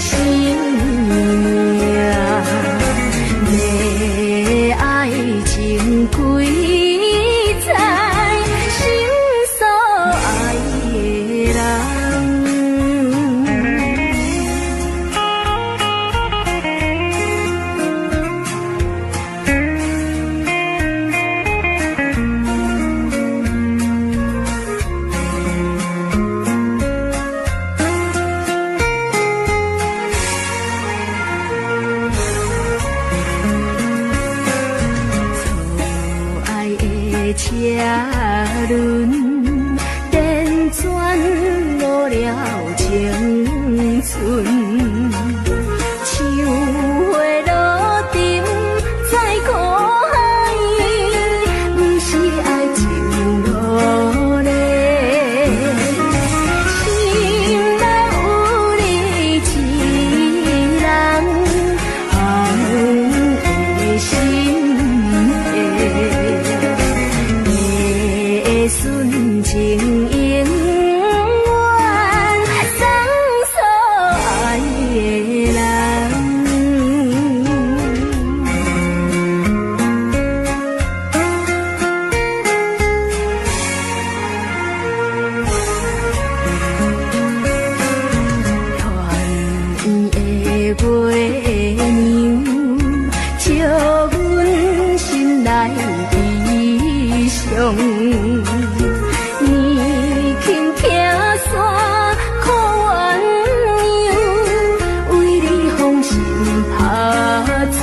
心命。年轻行山苦鸳鸯，为你芳心拍碎。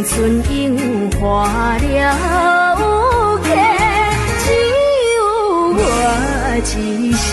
春樱花了客，只有我一心。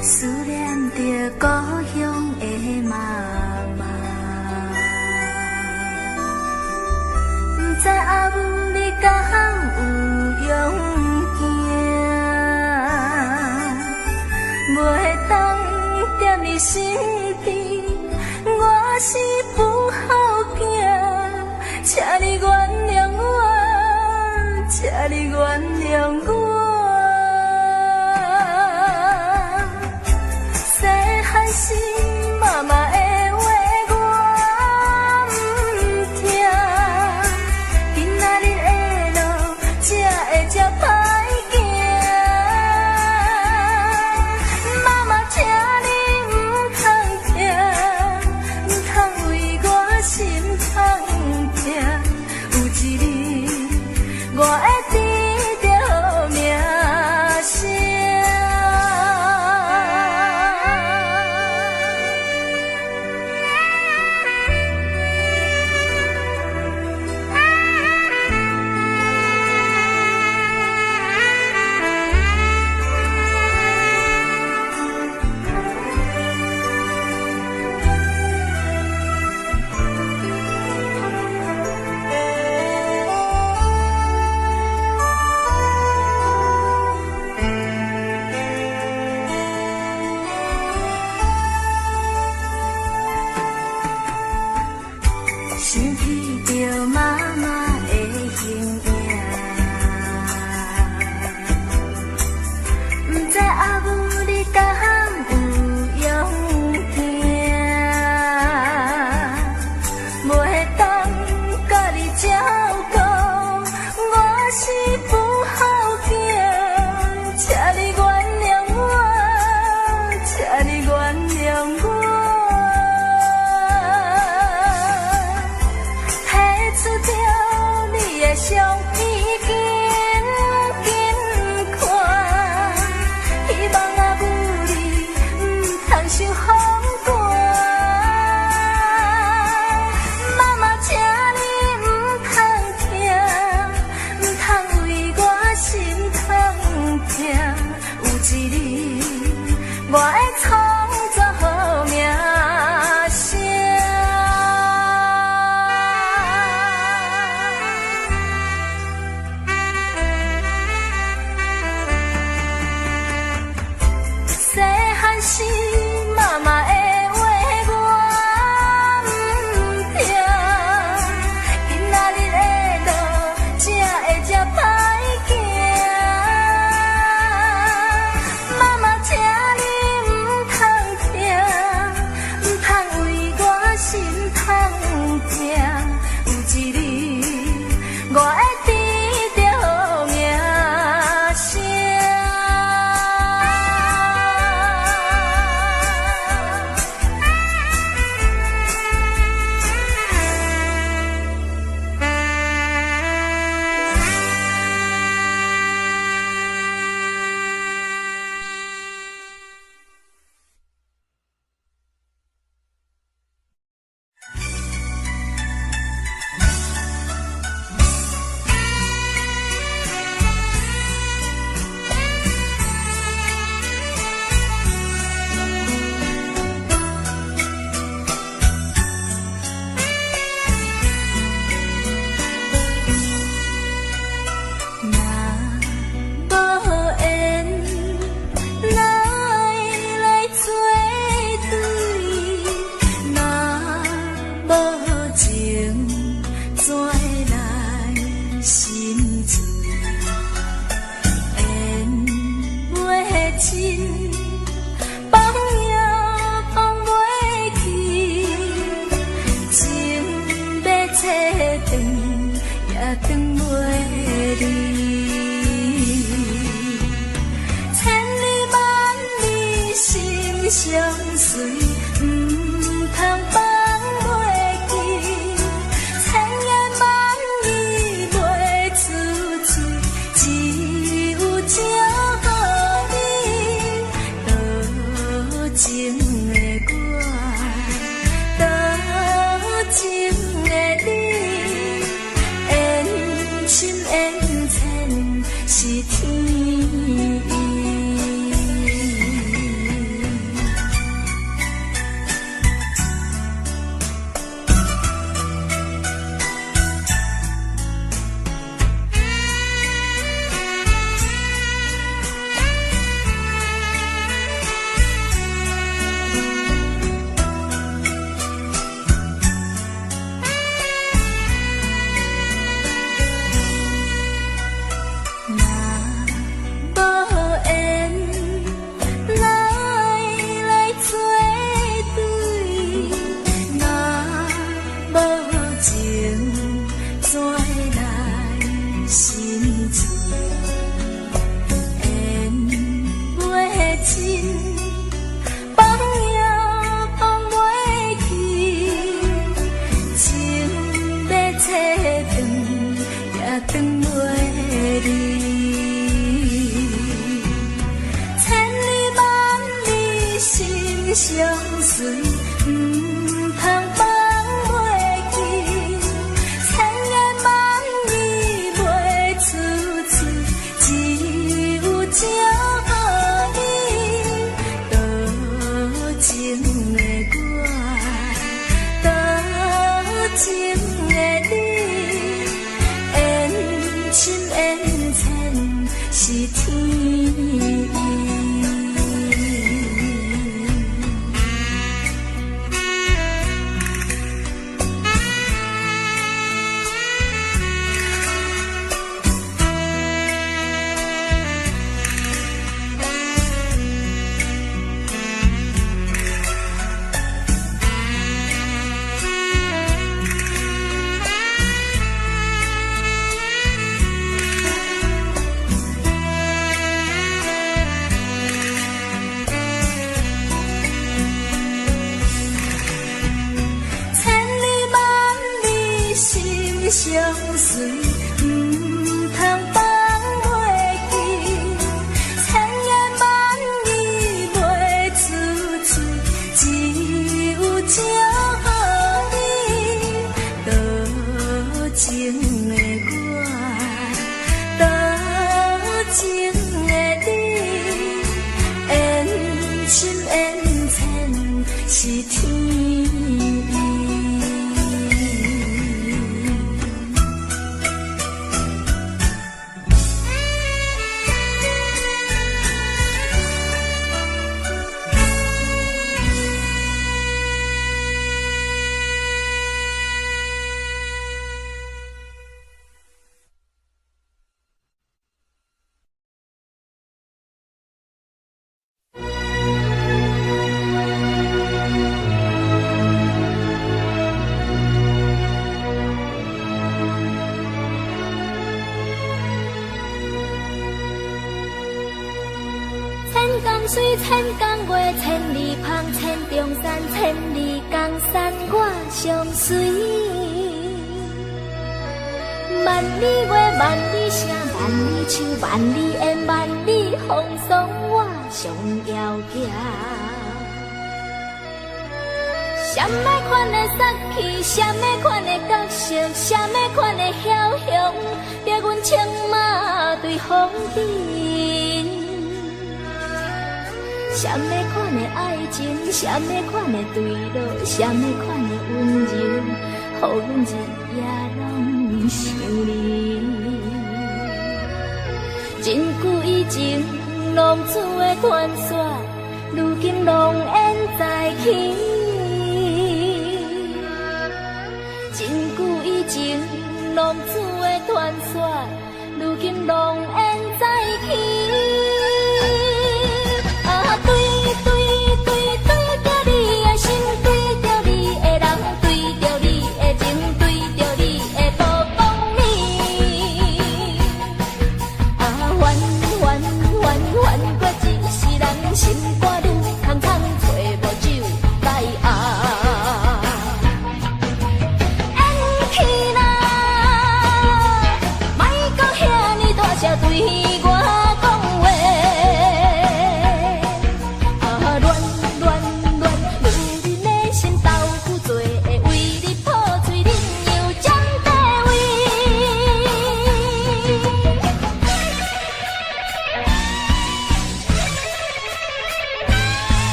思念着故乡的妈妈，不知阿母你敢有勇行，袂当踮你身边，我是不好囝，请你原谅我，请你原谅我。是妈妈的话，我唔听。放袂记，千言万语袂出嘴，只有情予你，多情的我，多情的你，缘深缘浅是天。相随，不通放袂记，千言万语袂出嘴，只有情予你，多情的我，多情的你，缘深缘浅是天。相随，不通放袂记，千言万语袂出嘴，只有情予你，多情的我，多情的你，缘深缘浅是天。水千江月，千里旁，千重山，千里江山，我相随。万里月，万里声，万里树，万里烟，万里风霜，我上遥行。什么款的杀气，什么款的角色，什么款的枭雄，逼阮策马对风尘。什么款的爱情，什么款的对落，什么款的温柔，予阮日夜拢想你。真久以前，浪子的传说，如今浓烟再起。真久以前，浪子的传说，如今浓烟再起。心肝愈空空，找无酒，万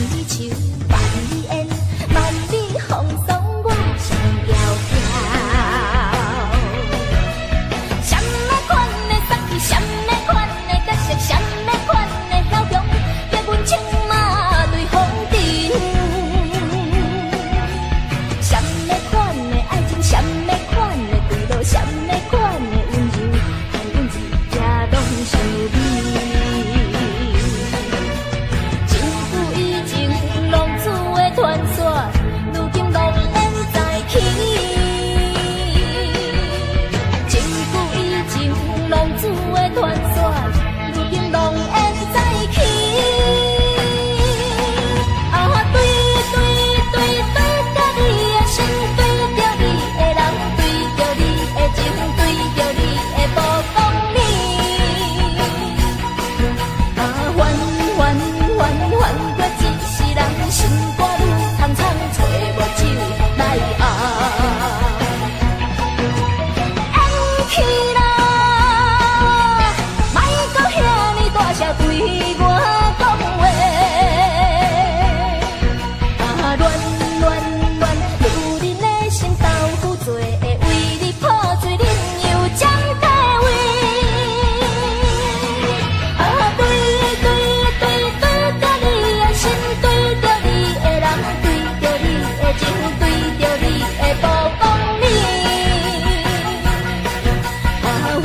里树，万里烟，万里风霜，我上窈窕。什么款的杀气，什么款的角色，什么款的枵雄，叫阮青马对风尘。什么款的爱情，什么款的对路，什么款的温柔，但阮一夜拢想你。真久以前浪子的传说，如今拢烟再起。真久以前浪子的传说，如今拢烟再起。啊，对对对对着你的心，对着你的人，对着你的情，对着你的无讲理。啊，还过一世人，心肝愈苍苍，找无酒来压。演起啦，莫搁遐尼大声对我讲话。啊，乱，女人的心豆腐做，会为你破碎，恁又将解围。啊，对着你的心，对着你的人，对着你的情，对着你的无讲理。啊，还过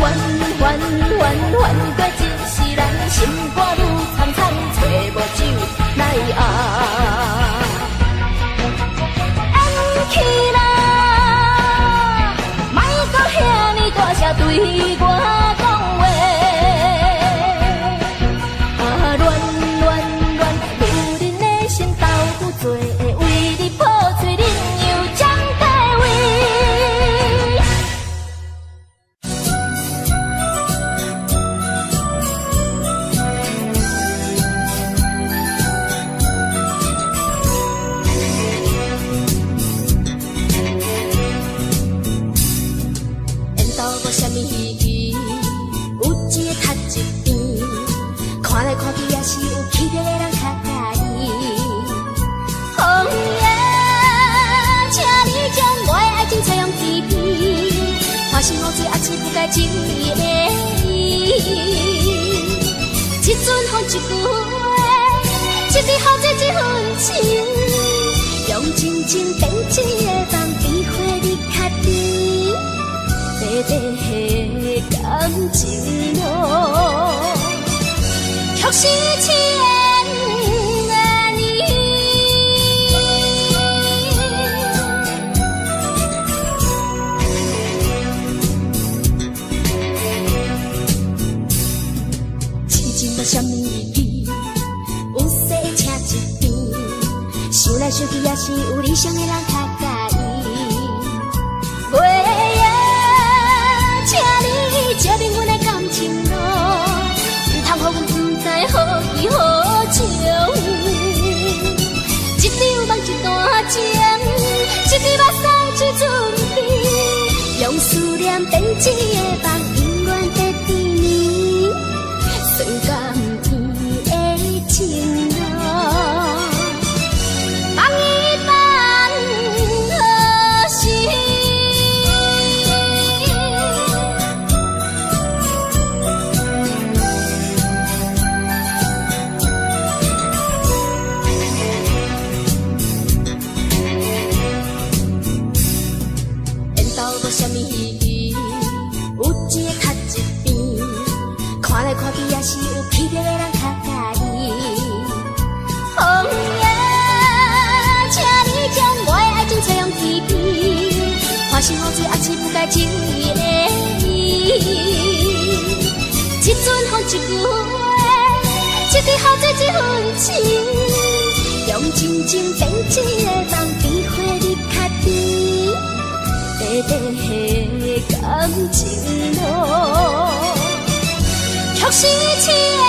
一世人，心肝愈苍苍，找无酒来压。演起啦，莫搁遐尼大声对我讲话。啊，乱，女人的心豆腐做，会为你破碎，恁又将解围。缘投无啥物意义，有一个读一边，看来看去也是有气质的人较介意。红叶，请你将我的爱情采用一片，花心雨水也是不该情意的伊。一阵风一句话，一滴雨水一份情，用真情变一个梦，比花你较甜。短短的感情路，却是千年。痴情无啥物意义，有势请一边，想来想去也是有理想的人较介意。月夜，请你照明阮的感情路，唔通予阮不知何去何从。一场梦一段情，一滴目送一阵烟，用思念编织的梦，永远在甜蜜，酸甘甜的情路。梦一般何时？缘投无啥物意义，有一个读一边，看来看去也是有气质的人较介意。红叶，请你将我的爱情采用一片，花心雨水也是不该情意的伊。一阵风一句话，一滴雨水一份情，用真情编一个梦，比花你较甜。短短的感情路，却是千年。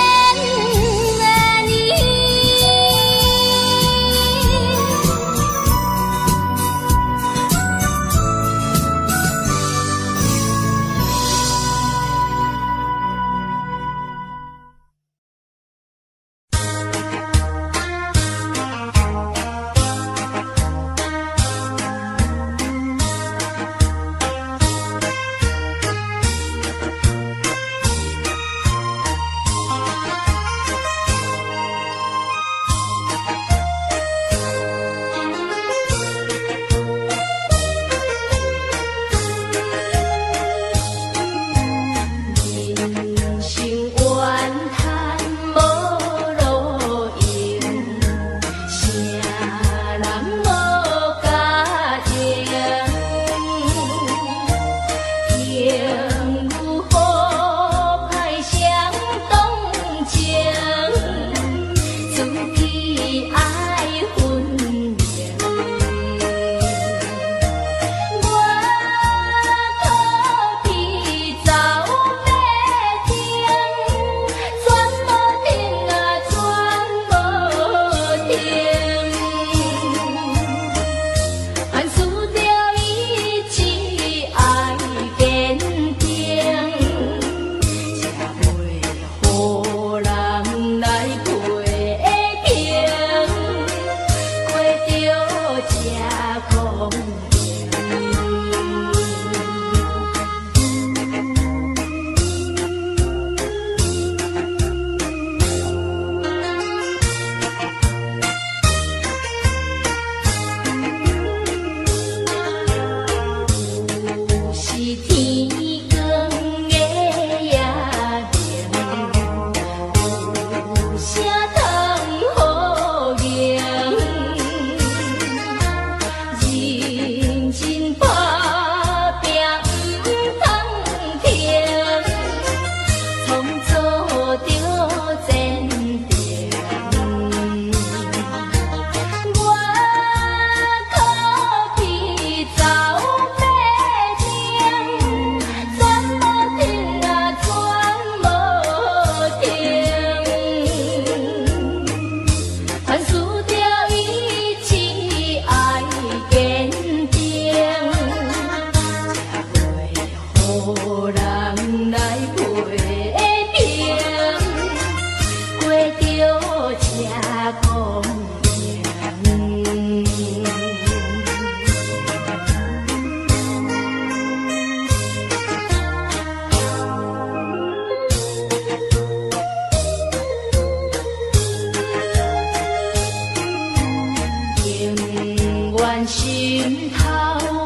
愿心头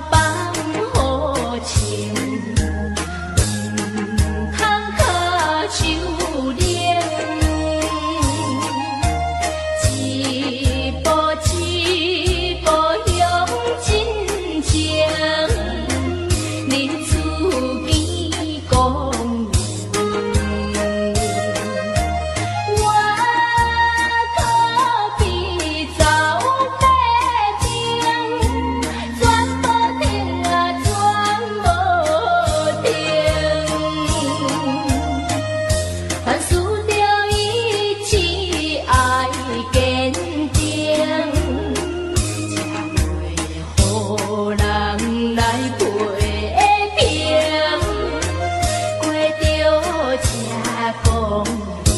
放好情，唔通靠手冷。一步一步向前行，日子变光明。我可比走马灯，全无停啊，全无停。凡事着意志爱坚定，才袂予人来批评，过着这公平。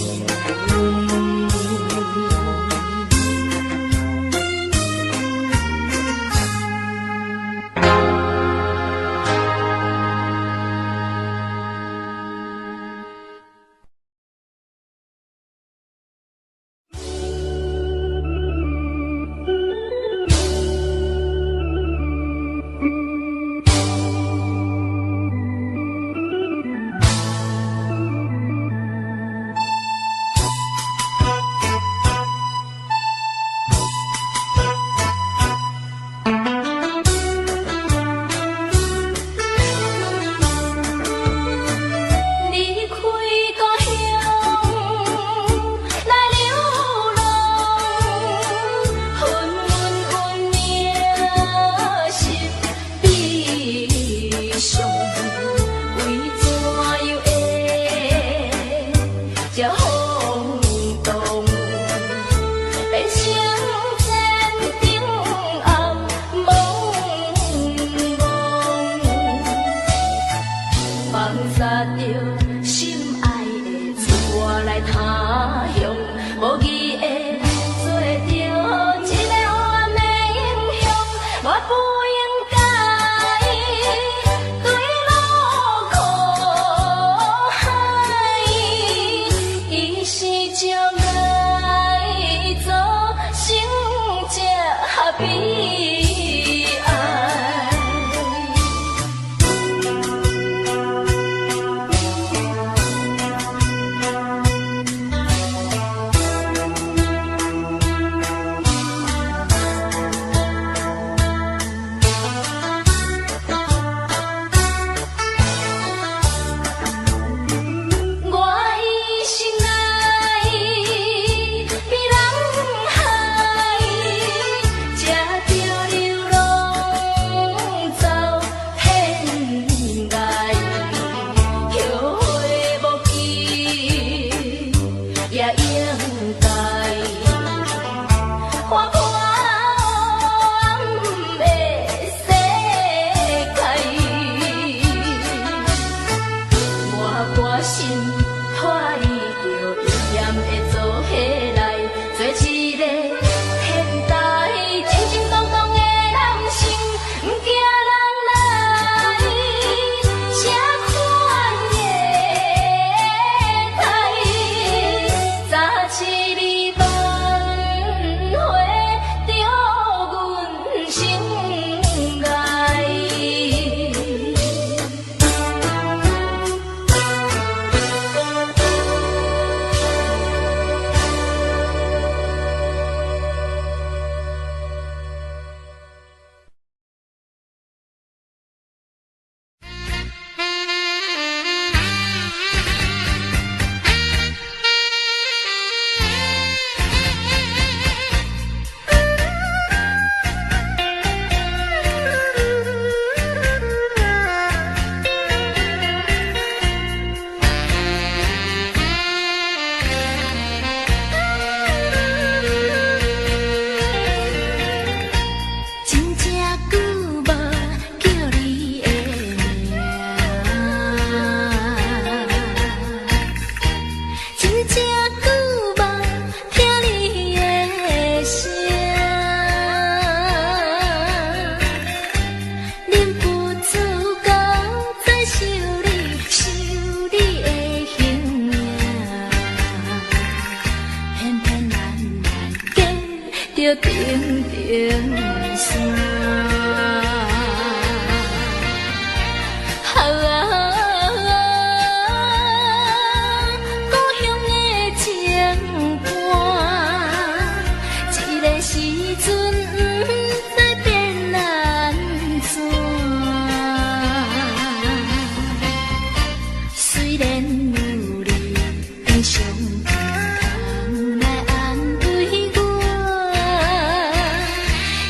离开故乡来流浪，混命是悲伤，为怎样会这轰动？变成战场暗茫茫。放撒着心爱的出来他乡，无义的做着一个黑暗的英雄，我不应该对路苦海，伊是将爱做成这悲哀。我一心爱比人海，吃着流浪走天涯，后悔无期也应该。看破暗的世界，我肝心拖伊着伊嫌的做伙来，做一个现代正正当当的男性，不惊人来写款的台，早起你挽回着阮心爱。真正久无叫你的名，真正久无听你的声，忍不住到再想你的形影，偏偏咱着定定。故乡的情歌，这个时阵不知变安怎。虽然有你悲伤通来安慰我，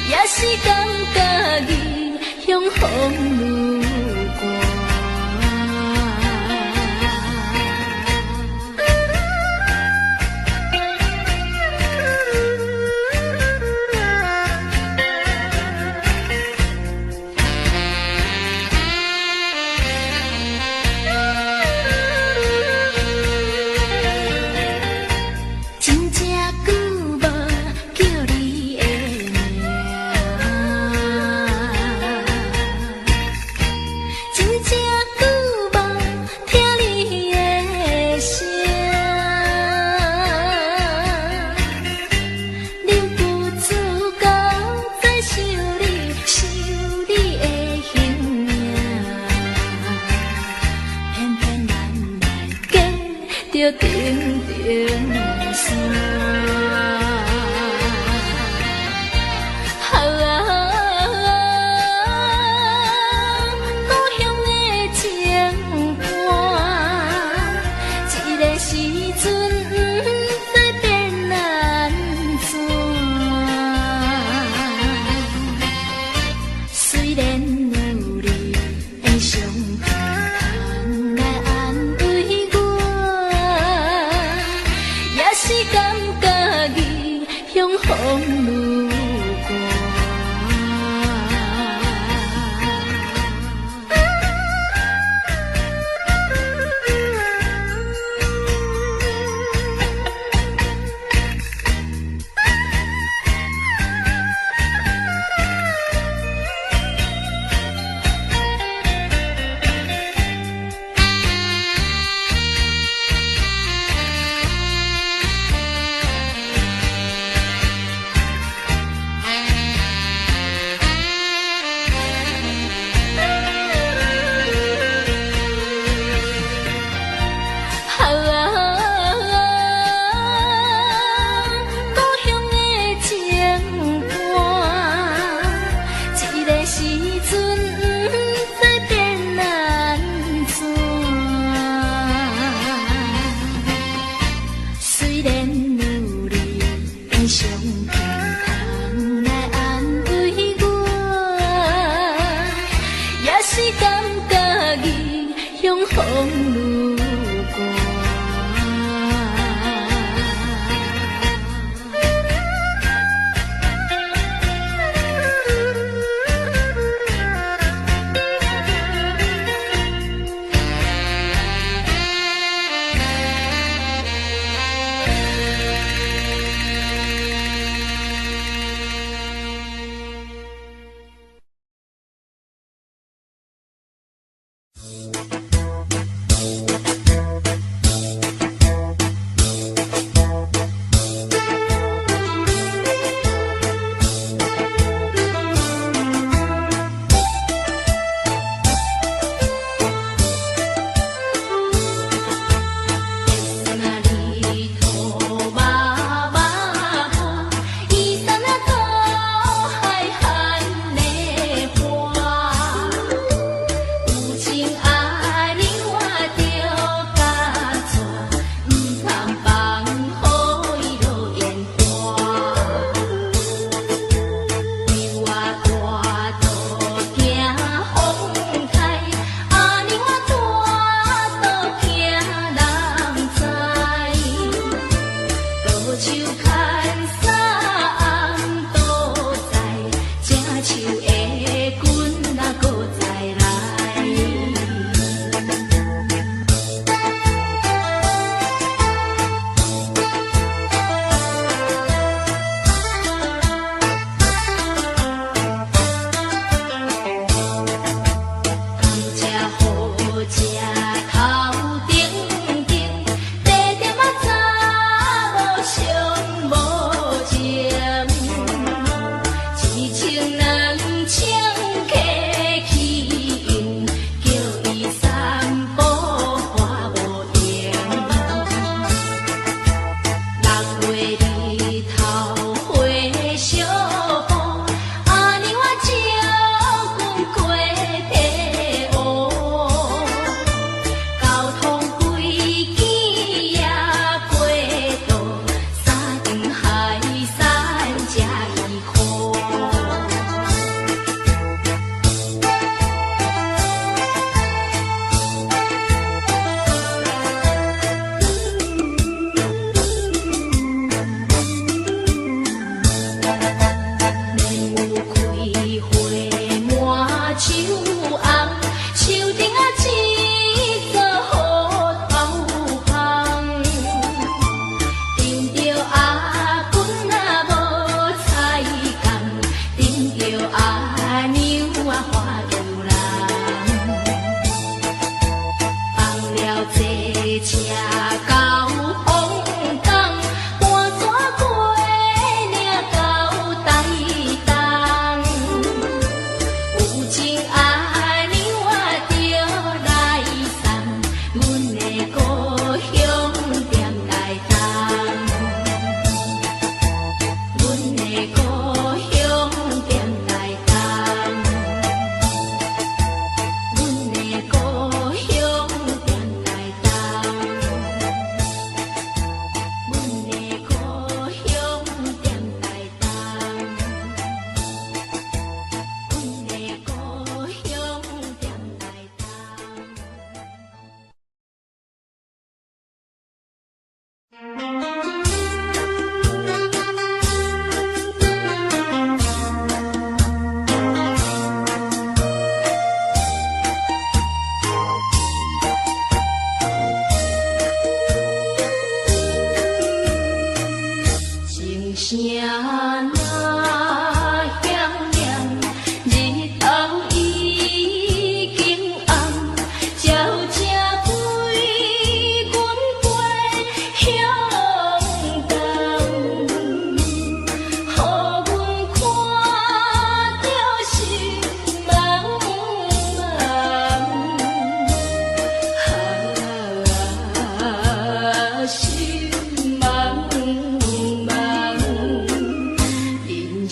也是感觉。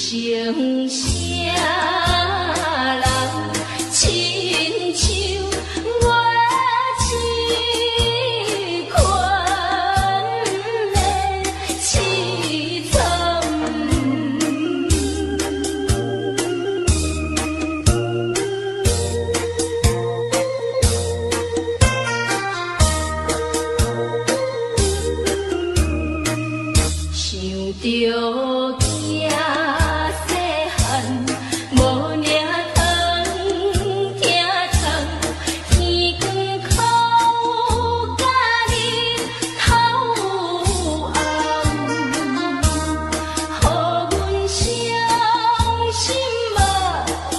生啥人亲像我痴困的凄惨。想着囝细汉无领糖听唱，耳光口甲日头红，予阮伤心目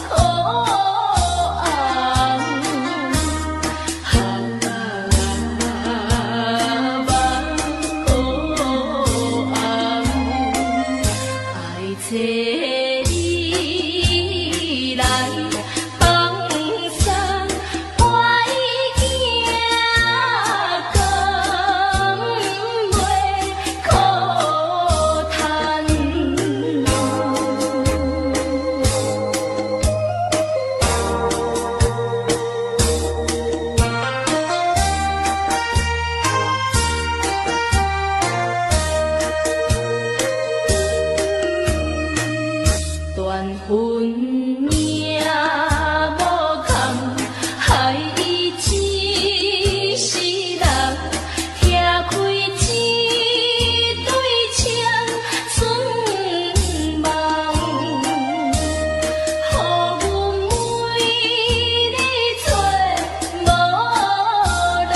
眶红。找你来放松，我已经讲袂可叹。断魂命无空，害伊一世人拆开一对青春梦，予阮每日找无人，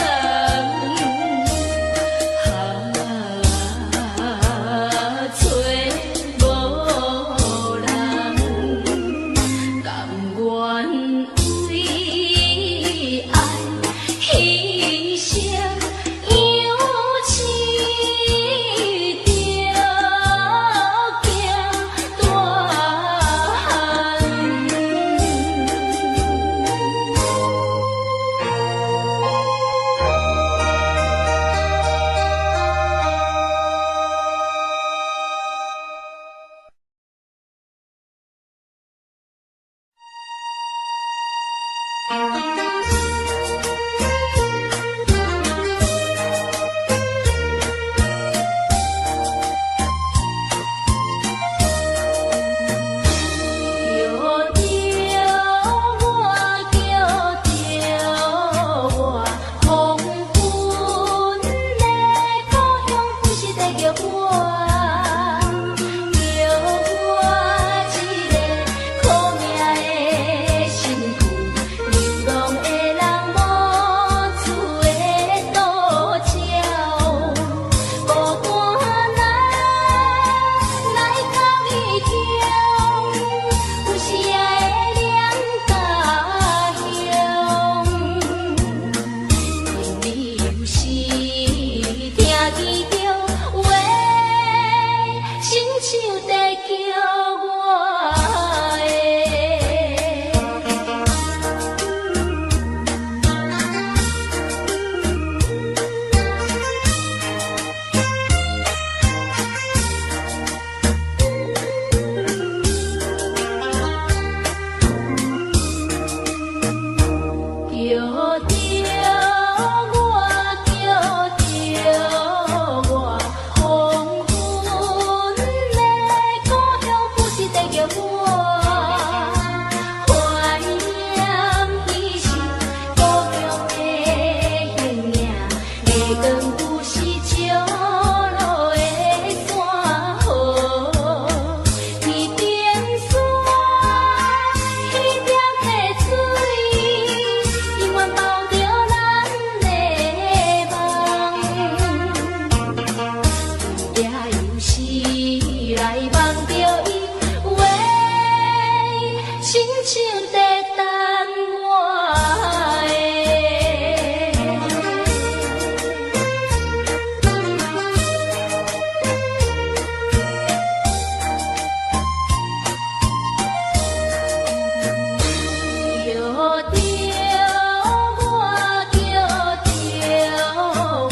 找无人。甘愿为爱牺牲，扬起着行大汉。叫着我，黄昏的故乡不是在叫我，叫我一个苦命的身躯，流浪的人无厝的渡鸟，孤单来到异乡，有时也会念家乡。因你有时听见着话，亲像在叫我的。叫着我，叫着我，黄昏的故乡不是在叫我，怀念彼时故乡的形影，月光有时照落的山河，一边山，一点溪水。永远抱着咱的梦，有夜有时来梦着伊话，亲像在等我的。叫着我，叫着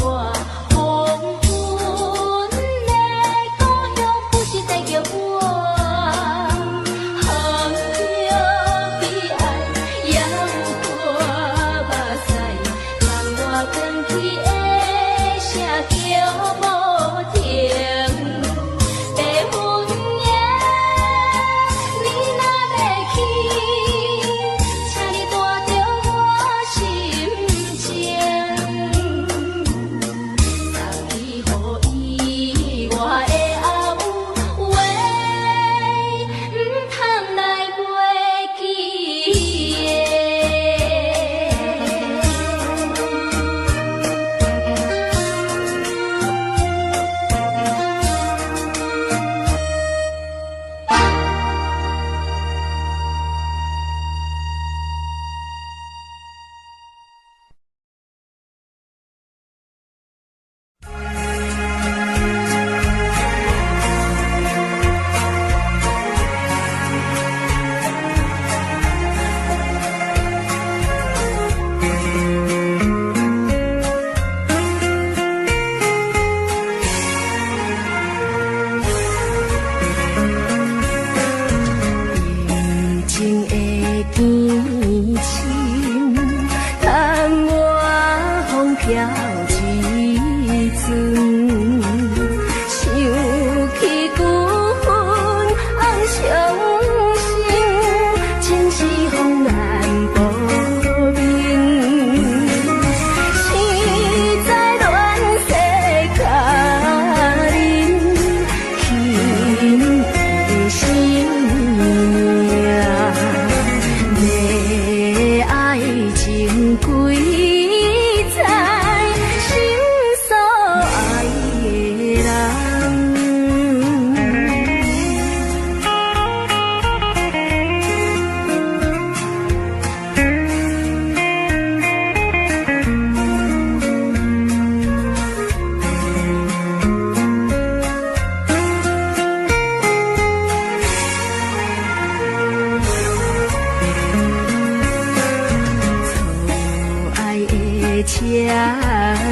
我，黄昏的故乡不是在叫我。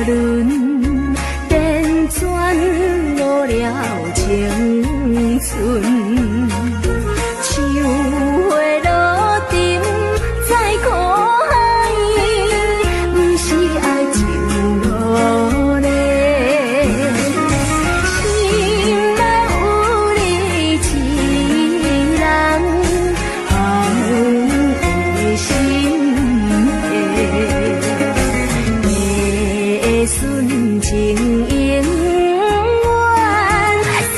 轮，电转落了青春。像花落沉在苦海，不是爱情落泪。心内有你一人，红的心的，夜순情永远送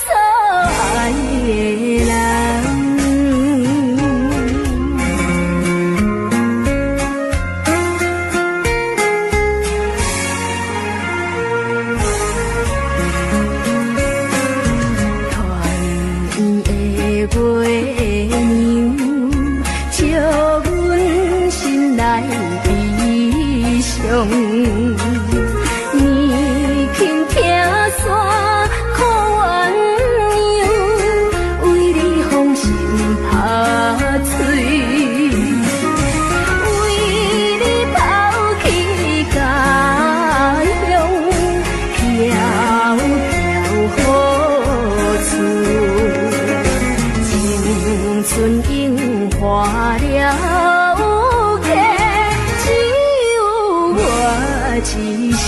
所爱的人。团圆的月娘，照阮心内悲伤。年轻听山苦鸳鸯，为你芳心拍碎，为你抛弃家乡，飘飘雨厝，青春樱花了客，只有我一心。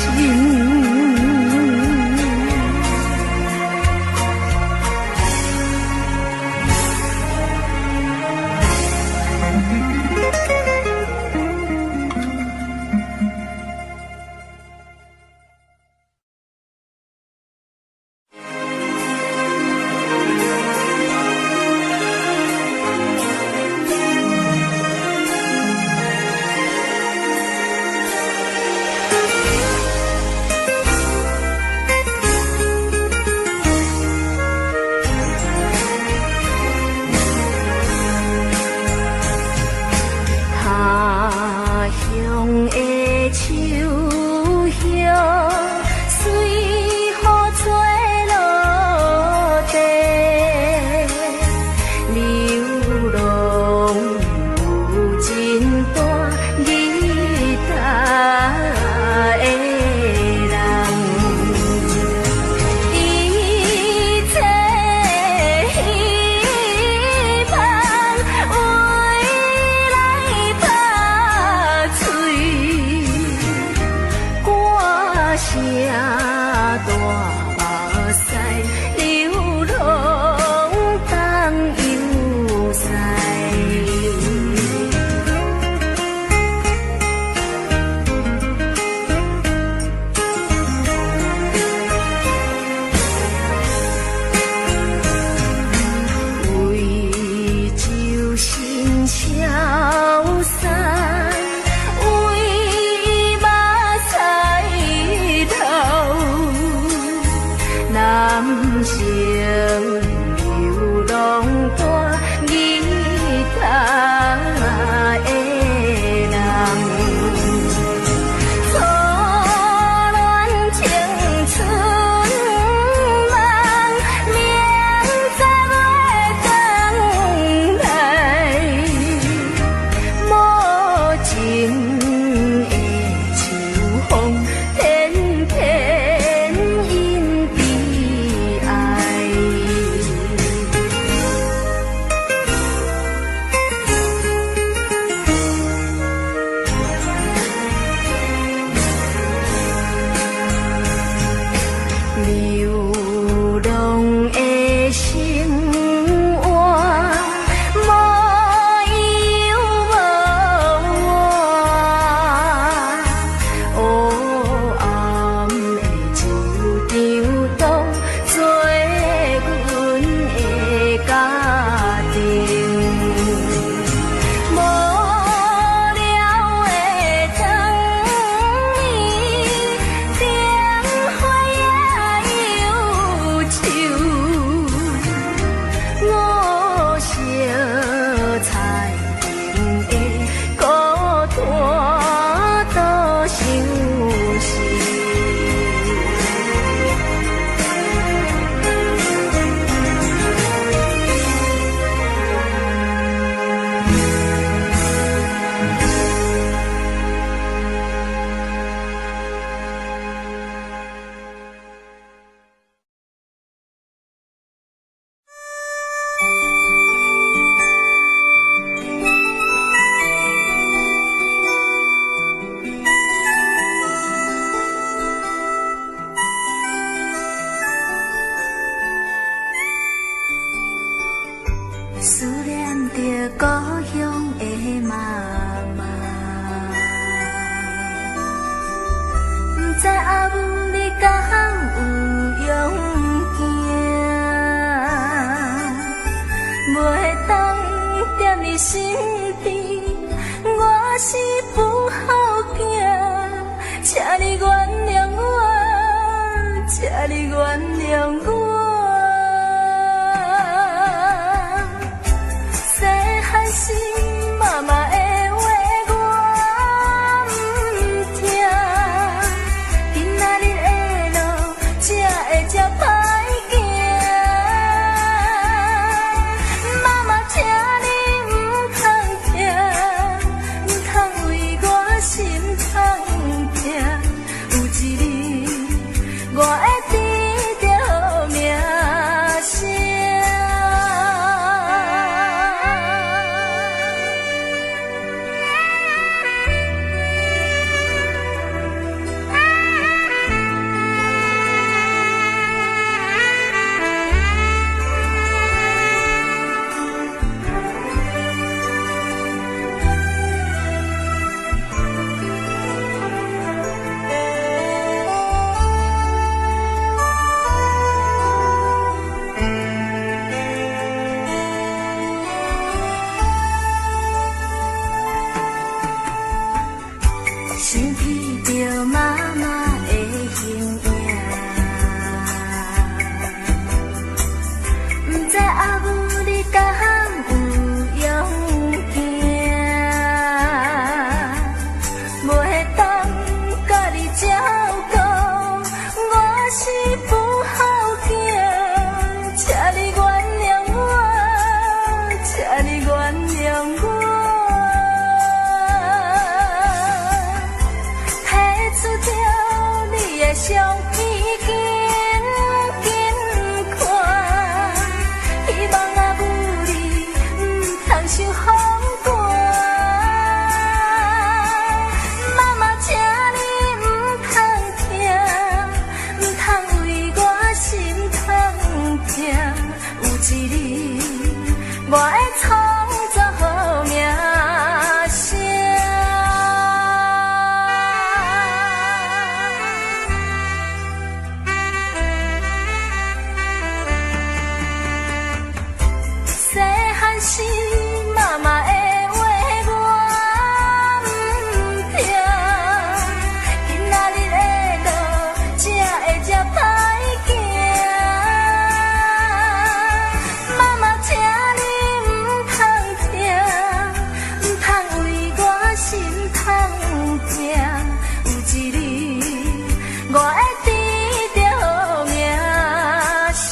念着故乡的妈妈，不知阿母你敢有勇行，袂当踮你身边，我是不好囝，请你原谅我，请你原谅我。是妈妈的话我不听，今仔日的路才会这歹行。妈妈，请你唔通听，唔通为我心痛痛。有一日我会得到名声。想起着妈妈的形影，不知阿母你敢有勇行，袂当甲你照顾，我是不好囝，请你原谅我，请你原谅我。相片紧紧看，希望阿母你唔通受风寒。妈妈，请你唔通听，唔通为我心痛痛。有一日我会创造好名声。是妈妈的话我不听，今仔日的路才会这歹行。妈妈，请你唔通听，唔通为我心痛痛。有一日我会得到名声。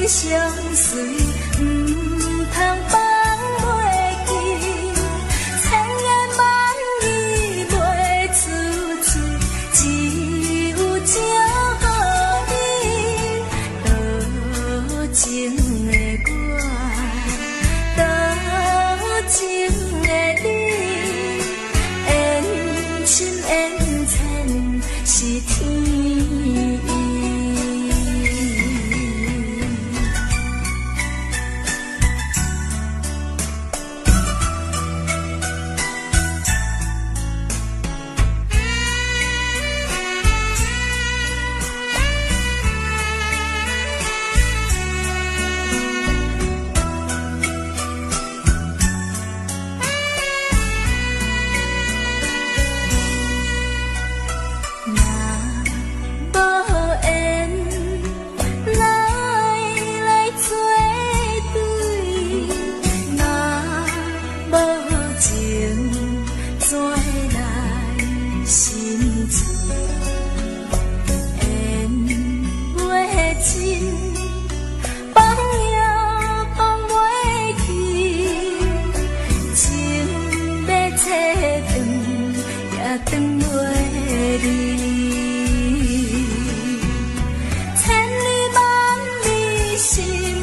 相随，唔通放袂记，千言万语袂出嘴，只有情予你。多情的我，多情的你，缘深缘浅是天意。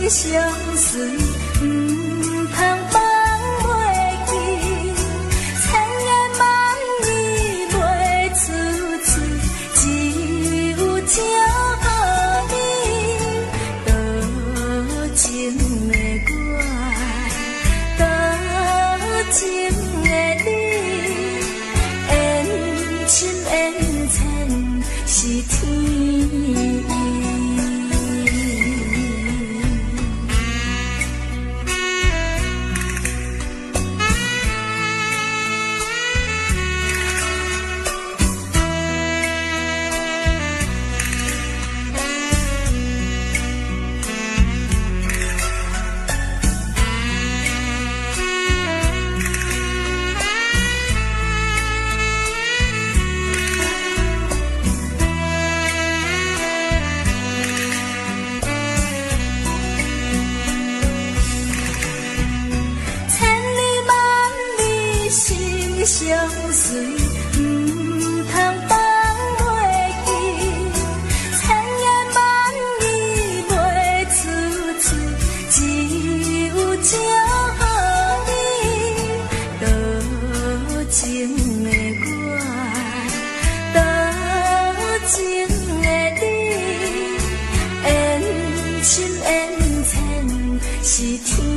相随，唔通放袂记，千言万语袂出嘴，只有这乎你，多情的我，多情的你，缘深缘浅是天意。相随，唔通放袂记，千言万语袂出嘴，只有这乎你，多情的我，多情的你，缘深缘浅是天意。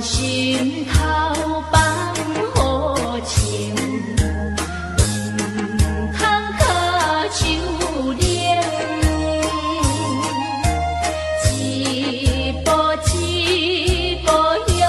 心头放好情，通靠手拎，一步一步向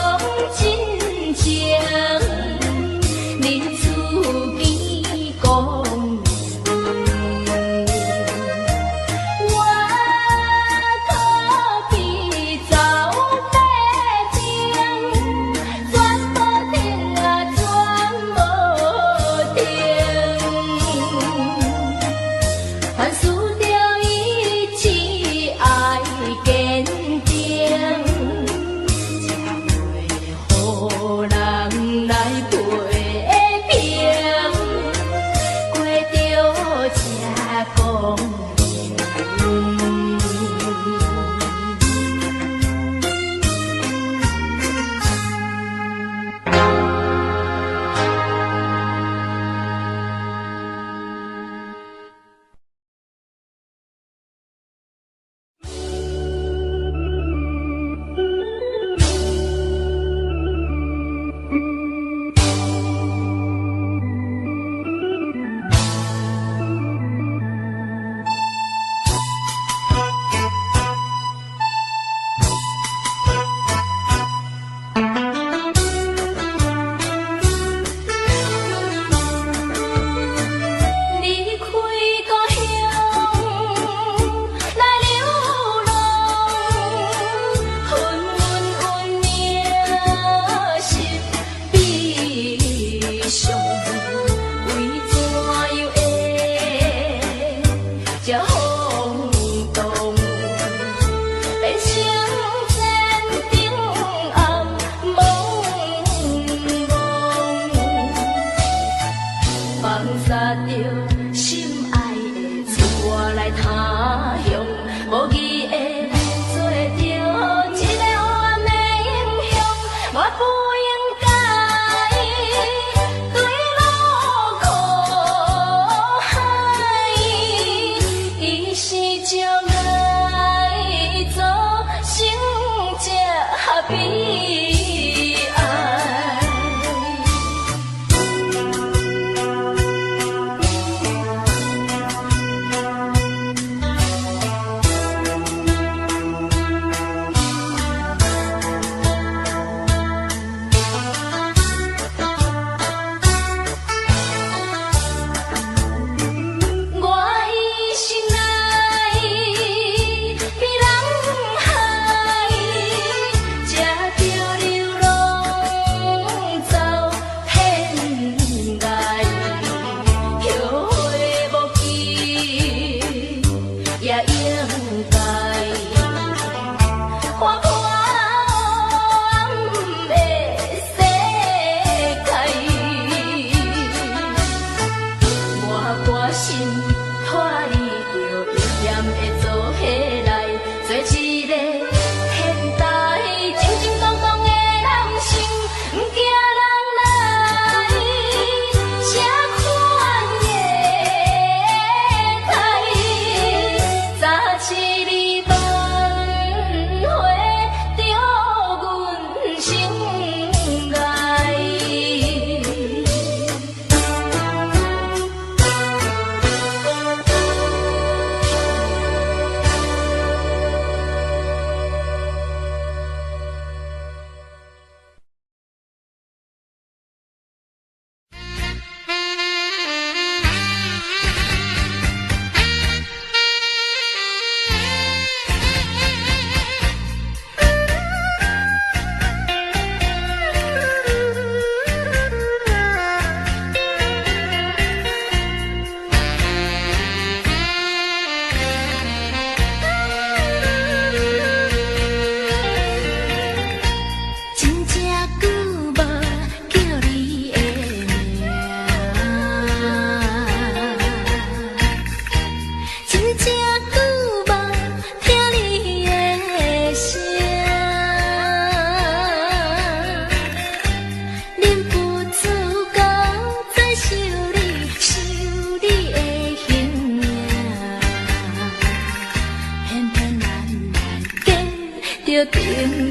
着点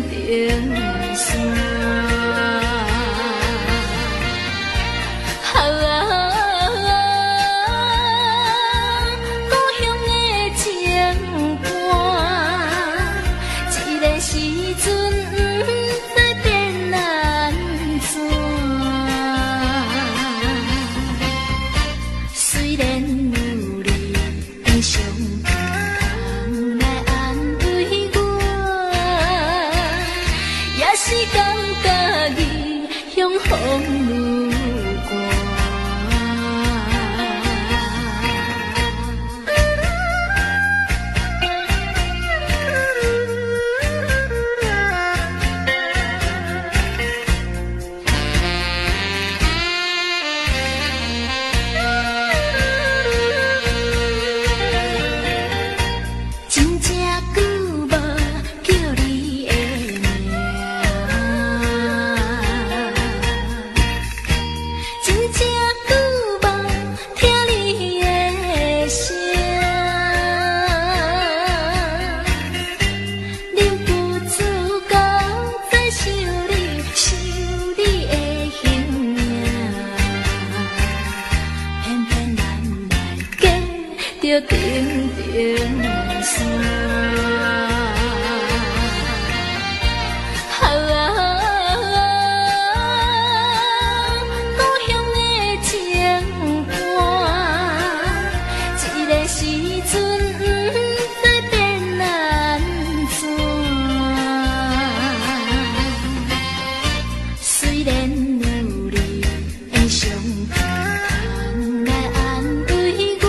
点山。故乡的情歌，一个时阵不知变安怎。虽然有你的相陪来安慰我，也是感觉异乡风雨寒。真正久无叫你的名，真正久无听你的声，忍不住到再想你的形影，偏偏咱来过着定定山。故乡的情歌，一个时阵不知变安怎。虽然有你的相陪来安慰我，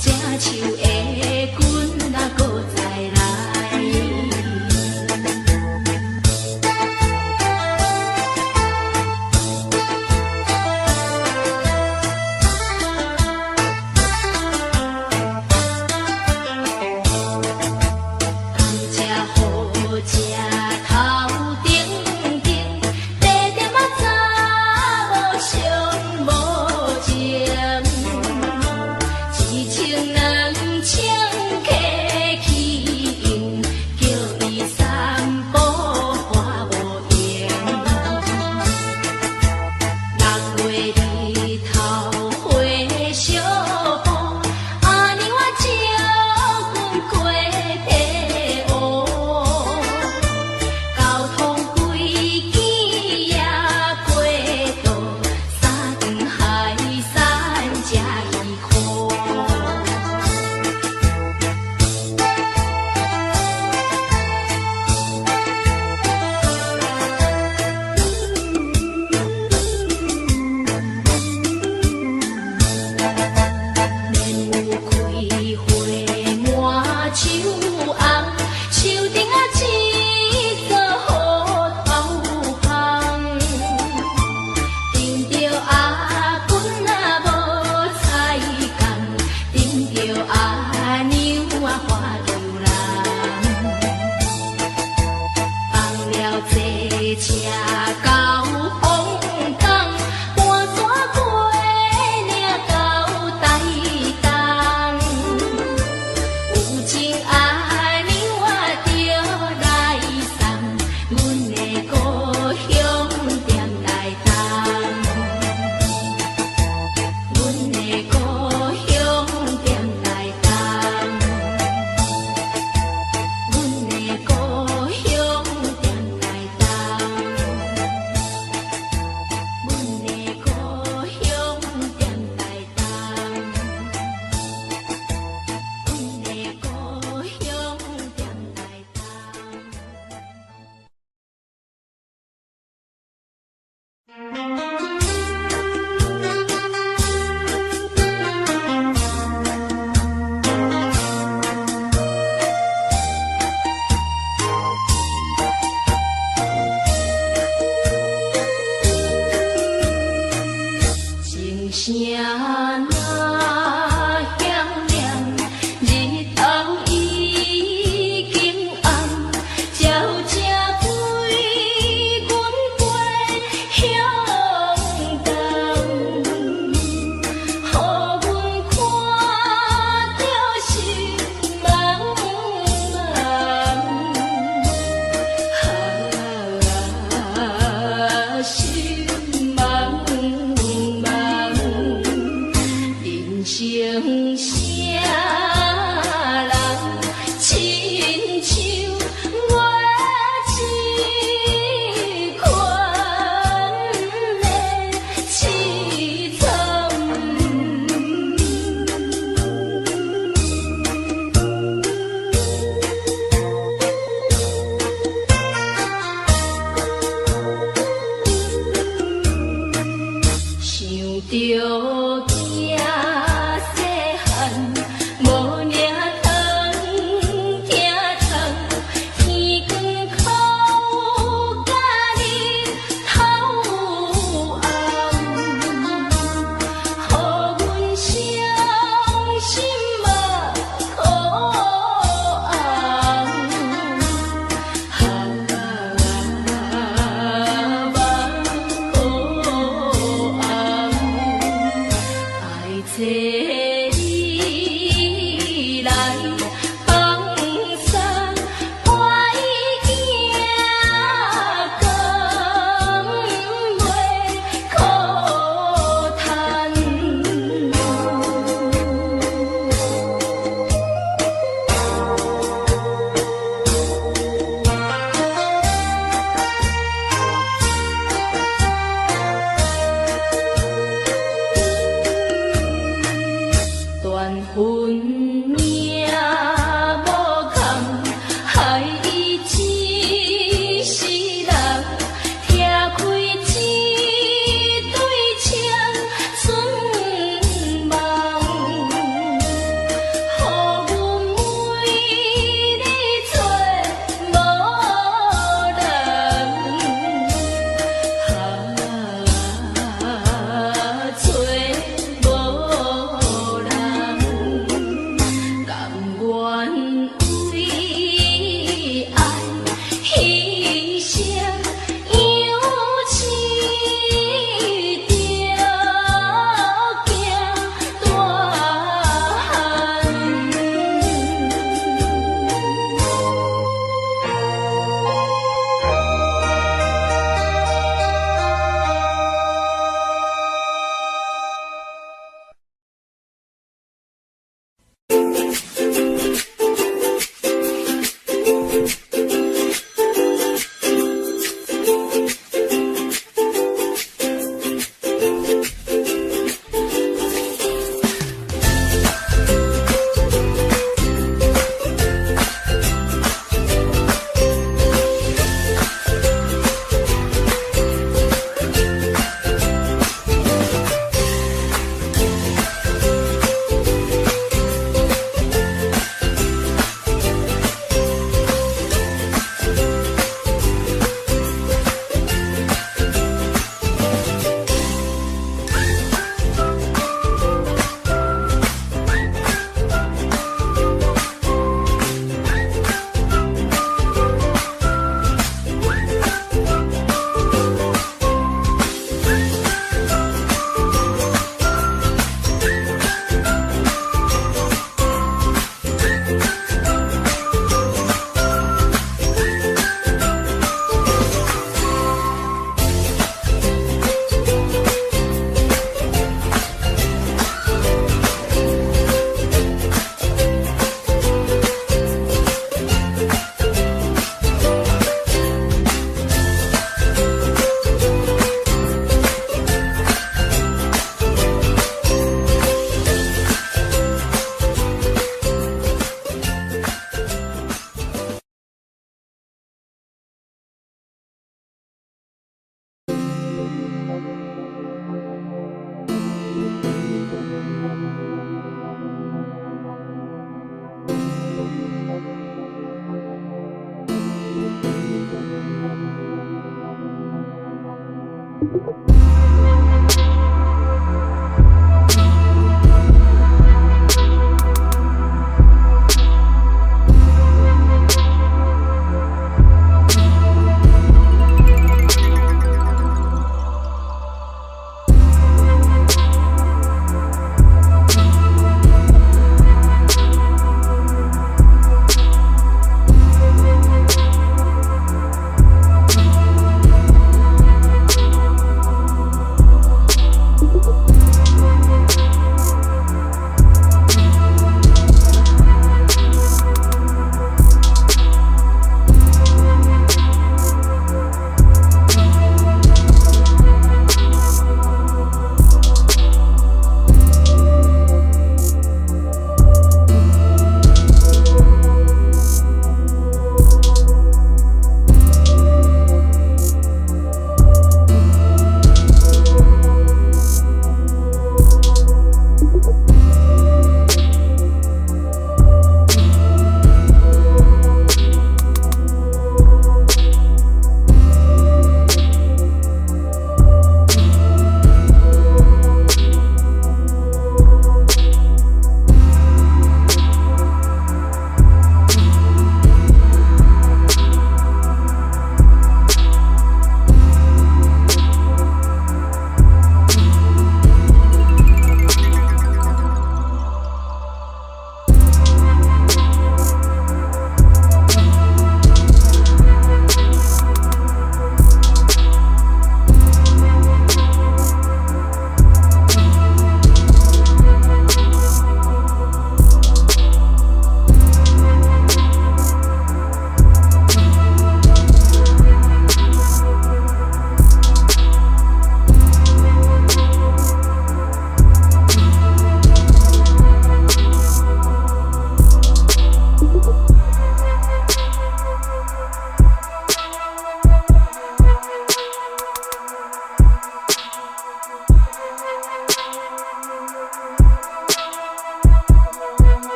正树的棍啊，搁再来。花